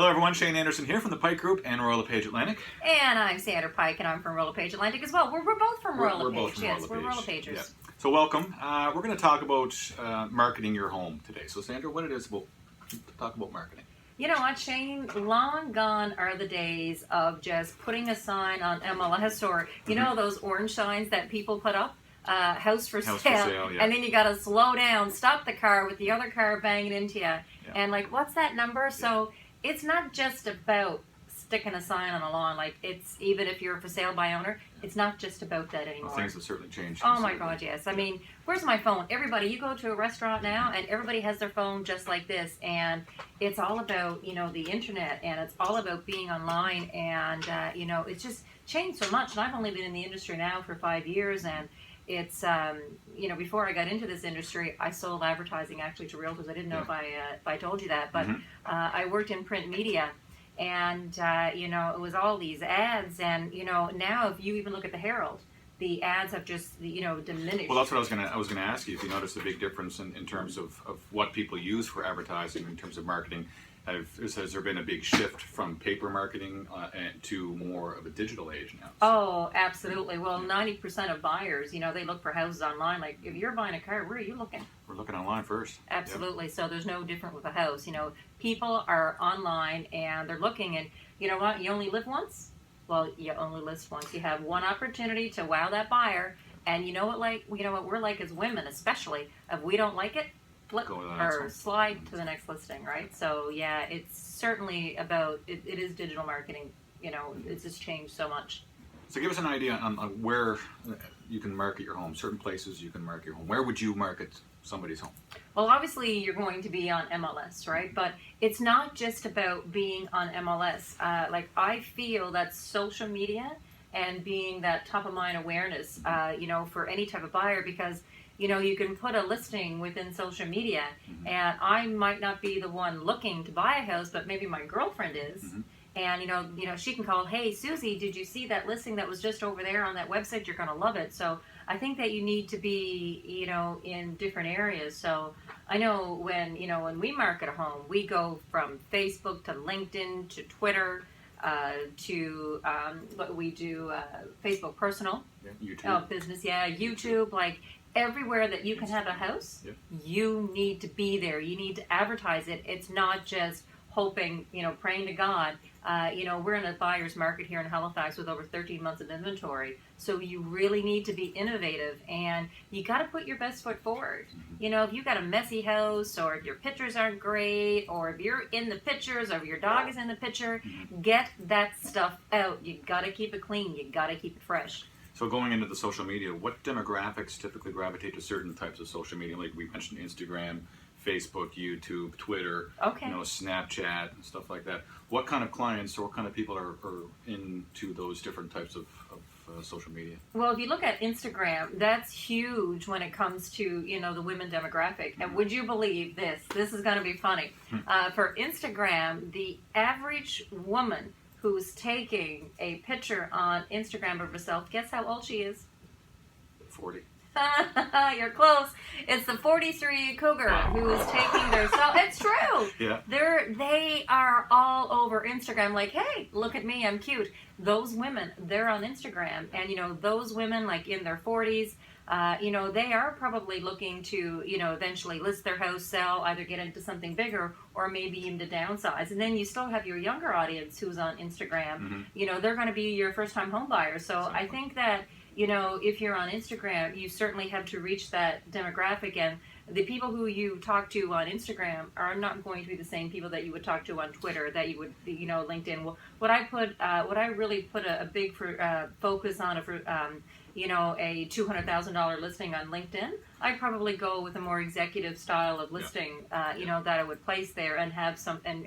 Hello everyone, Shane Anderson here from the Pike Group and Royal LePage Atlantic. And I'm Sandra Pike and I'm from Royal LePage Atlantic as well. We're both from Royal LePage. Both from yes, Royal we're Royal LePage. LePagers. Yeah. So welcome. We're going to talk about marketing your home today. So Sandra, what it is, we'll talk about marketing. You know what, Shane? Long gone are the days of just putting a sign on MLS or, you know, those orange signs that people put up? House for sale. Yeah. And then you got to slow down, stop the car with the other car banging into you. Yeah. And like, what's that number? Yeah. So it's not just about sticking a sign on a lawn. Like, it's, even if you're for sale by owner, it's not just about that anymore. Well, things have certainly changed. Oh my God, yes. I mean, where's my phone? Everybody, you go to a restaurant now and everybody has their phone just like this, and it's all about, you know, the internet, and it's all about being online, and you know, it's just changed so much. And I've only been in the industry now for 5 years, and it's you know, before I got into this industry, I sold advertising actually to realtors. I didn't know if I told you that, but I worked in print media. And, you know, it was all these ads, and, you know, now if you even look at the Herald, the ads have just, you know, diminished. Well, that's what I was gonna ask you, if you noticed a big difference in terms of what people use for advertising, in terms of marketing. Has there been a big shift from paper marketing to more of a digital age now? Oh, absolutely. Well, 90% of buyers, you know, they look for houses online. Like, if you're buying a car, where are you looking? We're looking online first. Absolutely. Yep. So there's no different with a house. You know, people are online and they're looking, and you know what? You only live once? Well, you only live once. You have one opportunity to wow that buyer. And you know what, like, you know what we're like as women, especially, if we don't like it, flip or slide to the next listing, right? So yeah, it's certainly about, it is digital marketing. You know, it's just changed so much. So give us an idea on where you can market your home. Certain places you can market your home. Where would you market somebody's home? Well, obviously you're going to be on MLS, right? But it's not just about being on MLS. Like, I feel that social media and being that top of mind awareness, you know, for any type of buyer, because you know, you can put a listing within social media, and I might not be the one looking to buy a house, but maybe my girlfriend is. And you know, she can call, hey, Susie, did you see that listing that was just over there on that website? You're going to love it. So I think that you need to be, you know, in different areas. So I know when, you know, when we market a home, we go from Facebook to LinkedIn to Twitter to what we do, Facebook personal, YouTube, business, YouTube, like. Everywhere that you can have a house, you need to be there. You need to advertise it. It's not just hoping, you know, praying to God. You know, we're in a buyer's market here in Halifax with over 13 months of inventory. So you really need to be innovative, and you got to put your best foot forward. You know, if you got a messy house, or if your pictures aren't great, or if you're in the pictures, or if your dog is in the picture, get that stuff out. You got to keep it clean. You got to keep it fresh. So going into the social media, what demographics typically gravitate to certain types of social media? Like we mentioned, Instagram, Facebook, YouTube, Twitter, you know, Snapchat, and stuff like that. What kind of clients or what kind of people are into those different types of social media? Well, if you look at Instagram, that's huge when it comes to, you know, the women demographic. And would you believe this? This is going to be funny. For Instagram, the average woman who's taking a picture on Instagram of herself, guess how old she is? 40. You're close. It's the 43 cougar who is taking their self. It's true. Yeah. They are all over Instagram. Like, hey, look at me, I'm cute. Those women, they're on Instagram, and you know, those women like in their 40s. You know, they are probably looking to, you know, eventually list their house, sell, either get into something bigger or maybe even to downsize. And then you still have your younger audience who's on Instagram. You know, they're going to be your first-time home buyers. So I think that, you know, if you're on Instagram, you certainly have to reach that demographic. And the people who you talk to on Instagram are not going to be the same people that you would talk to on Twitter, that you would, you know, LinkedIn. Well, what I really put a big focus on, you know, a $200,000 listing on LinkedIn, I'd probably go with a more executive style of listing, you know, that I would place there and have something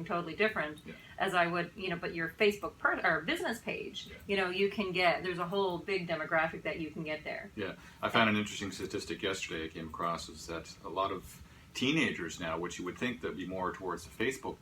totally different, as I would, you know, but your Facebook or business page, you know, you can get, there's a whole big demographic that you can get there. Yeah, I found an interesting statistic yesterday I came across, is that a lot of teenagers now, which you would think that would be more towards the Facebook,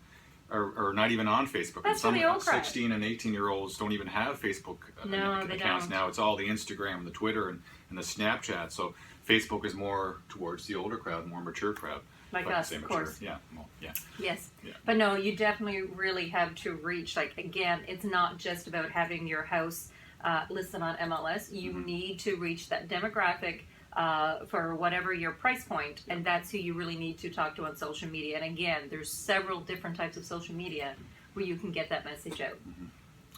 are not even on Facebook. That's and some 16 and 18-year-olds don't even have Facebook accounts don't. now. It's all the Instagram, the Twitter, and the Snapchat. So Facebook is more towards the older crowd, more mature crowd. Like us, of course. Yeah, well, yeah. Yes. Yeah. But no, you definitely really have to reach, like, again, it's not just about having your house listed on MLS. You need to reach that demographic for whatever your price point, and that's who you really need to talk to on social media. And again, there's several different types of social media where you can get that message out.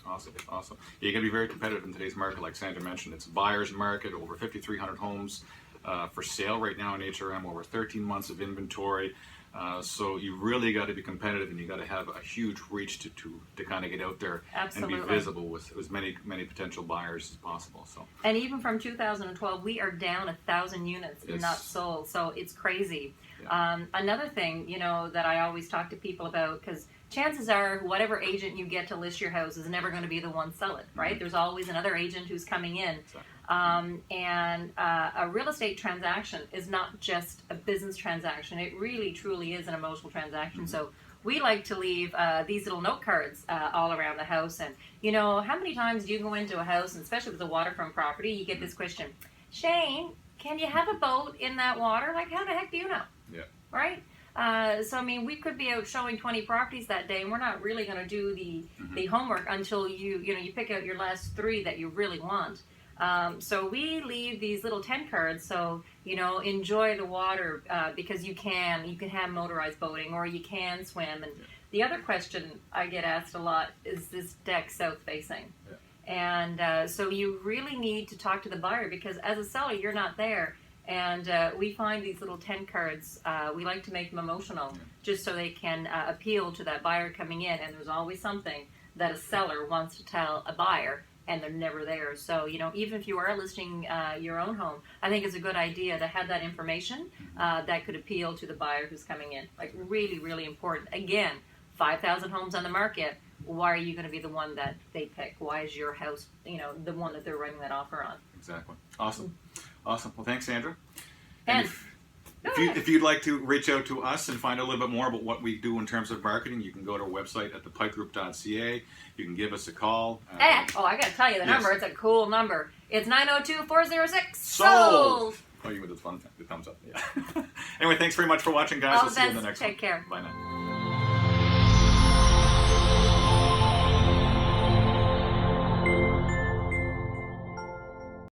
Awesome, awesome. Yeah, you got to be very competitive in today's market, like Sandra mentioned. It's a buyer's market, over 5,300 homes for sale right now in HRM, over 13 months of inventory. So you really got to be competitive, and you got to have a huge reach to kind of get out there and be visible with as many potential buyers as possible. So. And even from 2012, we are down 1,000 units not sold. So it's crazy. Yeah. Another thing, that I always talk to people about, because chances are whatever agent you get to list your house is never going to be the one sell it, right? There's always another agent who's coming in. And a real estate transaction is not just a business transaction. It really, truly is an emotional transaction. So we like to leave these little note cards all around the house. And, how many times do you go into a house, and especially with a waterfront property, you get this question, Shane, can you have a boat in that water? Like, how the heck do you know? Yeah. Right? So, I mean, we could be out showing 20 properties that day, and we're not really going to do the homework until you pick out your last 3 that you really want. So we leave these little tent cards, so, enjoy the water because you can have motorized boating, or you can swim. And the other question I get asked a lot is this deck south facing? Yeah. And so you really need to talk to the buyer, because as a seller, you're not there. And we find these little tent cards, we like to make them emotional, just so they can appeal to that buyer coming in. And there's always something that a seller wants to tell a buyer, and they're never there. So, even if you are listing your own home, I think it's a good idea to have that information that could appeal to the buyer who's coming in. Like, really, really important. Again, 5,000 homes on the market. Why are you going to be the one that they pick? Why is your house, the one that they're writing that offer on? Exactly. Awesome. Awesome. Well, thanks, Sandra. And if you'd like to reach out to us and find out a little bit more about what we do in terms of marketing, you can go to our website at thepikegroup.ca. You can give us a call. I got to tell you the number. It's a cool number. It's 902-406 sold. Oh, you with the thumbs up. Yeah. Anyway, thanks very much for watching, guys. All we'll see you in the next one. Take care. Bye now.